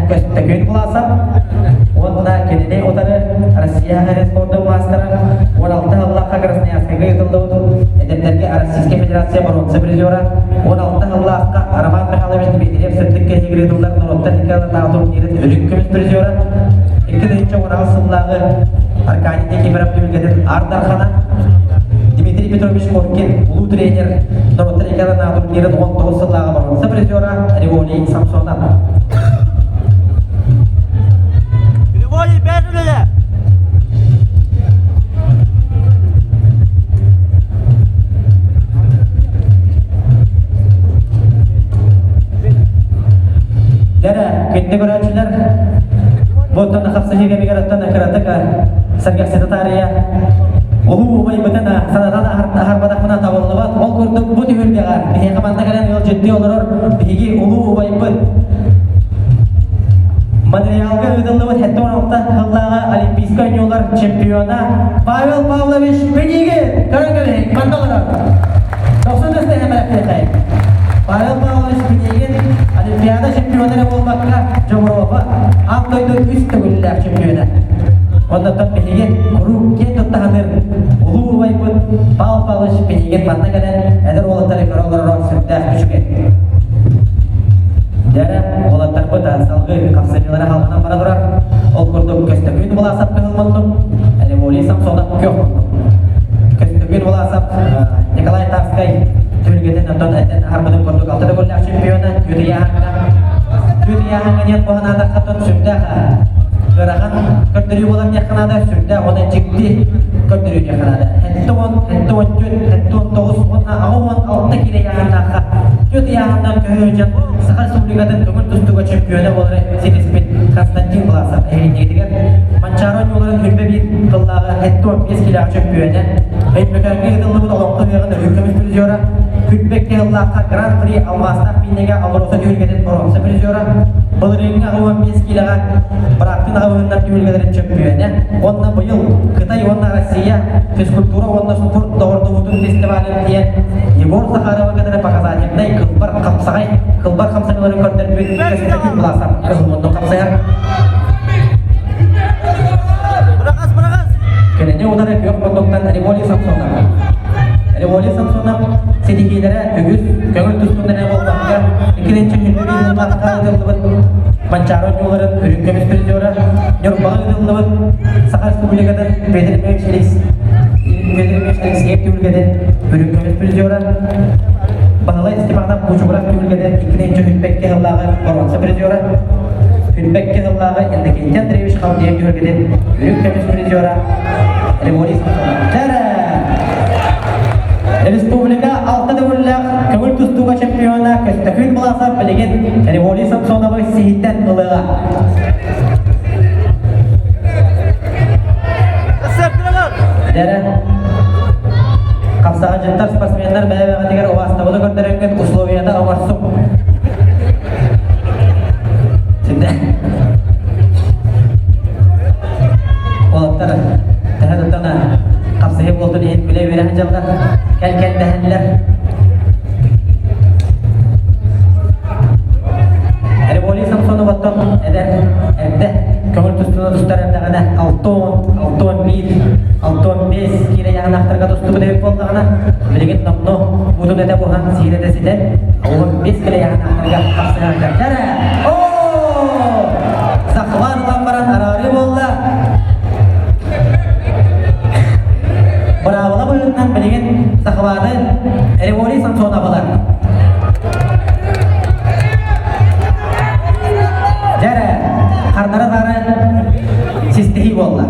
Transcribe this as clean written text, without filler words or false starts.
көстөгөн буласап, онда кенене отары Россияга спорттун мастера 16 жыллакка Красноярскага ютулду. Эдемдерге Российская Федерация бронза призера 16 жыллакка Роман Михайлович Дмитриев сыттыкка хигридулдар Нуроттан икаларна турнирин өлүк күмүс призера. 2016 жылдагы Аркадий Никифоров түбүлгеден Ардархана Дмитрий Петрович Коркин, улуу тренер, Нуроттан икаларна турнирин 19 жылдагы бронза призера Григорий Самсонов. Григорий Берле. Дара, кетте көрәчілер, бұттаны қапсы жеге бекараттан әкіратыға сәргәк секретария ұлу ұбай бұтына санатана арбадақпына табылыбат, ол көрдік бұт үйірдеға, бейе қаманда кәлен ел жетті олырыр, бейге ұлу ұбай бұт. Материалға өділдібіт әтті оңықта ғыллаға олимпийскі ойнеулар чемпиона Павел Павлович Бенеге көріңгілі, қандалырыр. 90-ді әмірәкті Павел Павлович Бенеге Олимпиада чемпионы болмаққа Жомырова Ақтойдың үст түгілілер чемпионы. Ондықтан Бенеген құру кен тұттағаныр ұлу байбын Павел Павлович Бенеген манна кәден әдір олаттары көралар сүрді күшіген. Дәрі олаттар бұда салғы қапсамелері халқынан бара тұрар. Ол күрдің көстігін боласап қығылмындың. Әлі Олей Самсонов көк. Көстігін боласап Николай Тарскай Түлгеден Антон Әтен Арбудың күрдің алтыды көлләр чемпионы Юрияңа нет бұғанада қатын сүрдәға Ғыраған көрдірі болан яқынада сүрдә оны жекті көрдірі яқынада Әтті 10 келе яғындаға Юрияңынан көйінжен Сақал Сублигатын түгір түстігі чемпионы болары Сетеспет Константин Власов әйіндегідігер Манчарон оларын үрбе бір қыллағы әтті 15 келе чемпионы Әймекәңгі ғылымын олақты ғығын үлкіміз призера Күтбекке ғыллаққа Гран-при Алмастақ бейнеге Алроса түйілгеден бронза призера Бұлырыңға 15 келеға Брақтың ағығындар түйілгедерін чемпионы Онна бұйыл Қытай, онна Россия физкультура, онна спорт доғырды ұтын фестивалін тиен Егор Сахарова кәдірі показательный қылбар қапсағай Қылбар қамсағыларын көрдерін бетін көстігін бұласам Қылмындың қапсаяр Кәнене ұдары көк бұндықтан Григорий Самсонов Григорий Самсонов сетекейлері үгіз көңіл тұстындыны болмаққа 2-ші жылдыққа ұдылыбын Манчарон жоларын үрін көміс призера Нұрбағы ұдылыбын Сақар Республикадан Петр Мешелексеев түйілгеден үрін көміс призера Бағалай Степанов Бучугрaf түйілгеден 2-ші Хүлбекке ғыллағы бронза призера Хүлбекке ғыллағы Ендекенті Андреевич Қалдиев түйілгеден үрін көміс призера Григорий Самсонов Республика алтыды күлләқ көңіл тұстуға чемпиона көстікін бұласап білеген Григорий Самсоновы сейіттен ұлыға. Дәрі қапсаға жынтар спортсмендар бәлі дегер оғастығылы көрдірінген условияда оңарсып. Сінде олаттар тәхәдіттана қапсығы болтын ең күлей берен жалға Кәл-кәл дәхәнлер Григорий Самсонов аттан әді көңіл тұстыны тұстар әмдіғана 6-10, 6-5 келе яғын ақтырға тұстығы дөйіп болдығына білеген номно бұдың әді бұған сейді дәсіден 15 келе яғын ақтырға қапсыға жәрі Сақылан ұлан арары болды Бравала бұйыннан білеген сақылады Григорий Самсонов алар. Жәрі, қардары зары сестихи болды.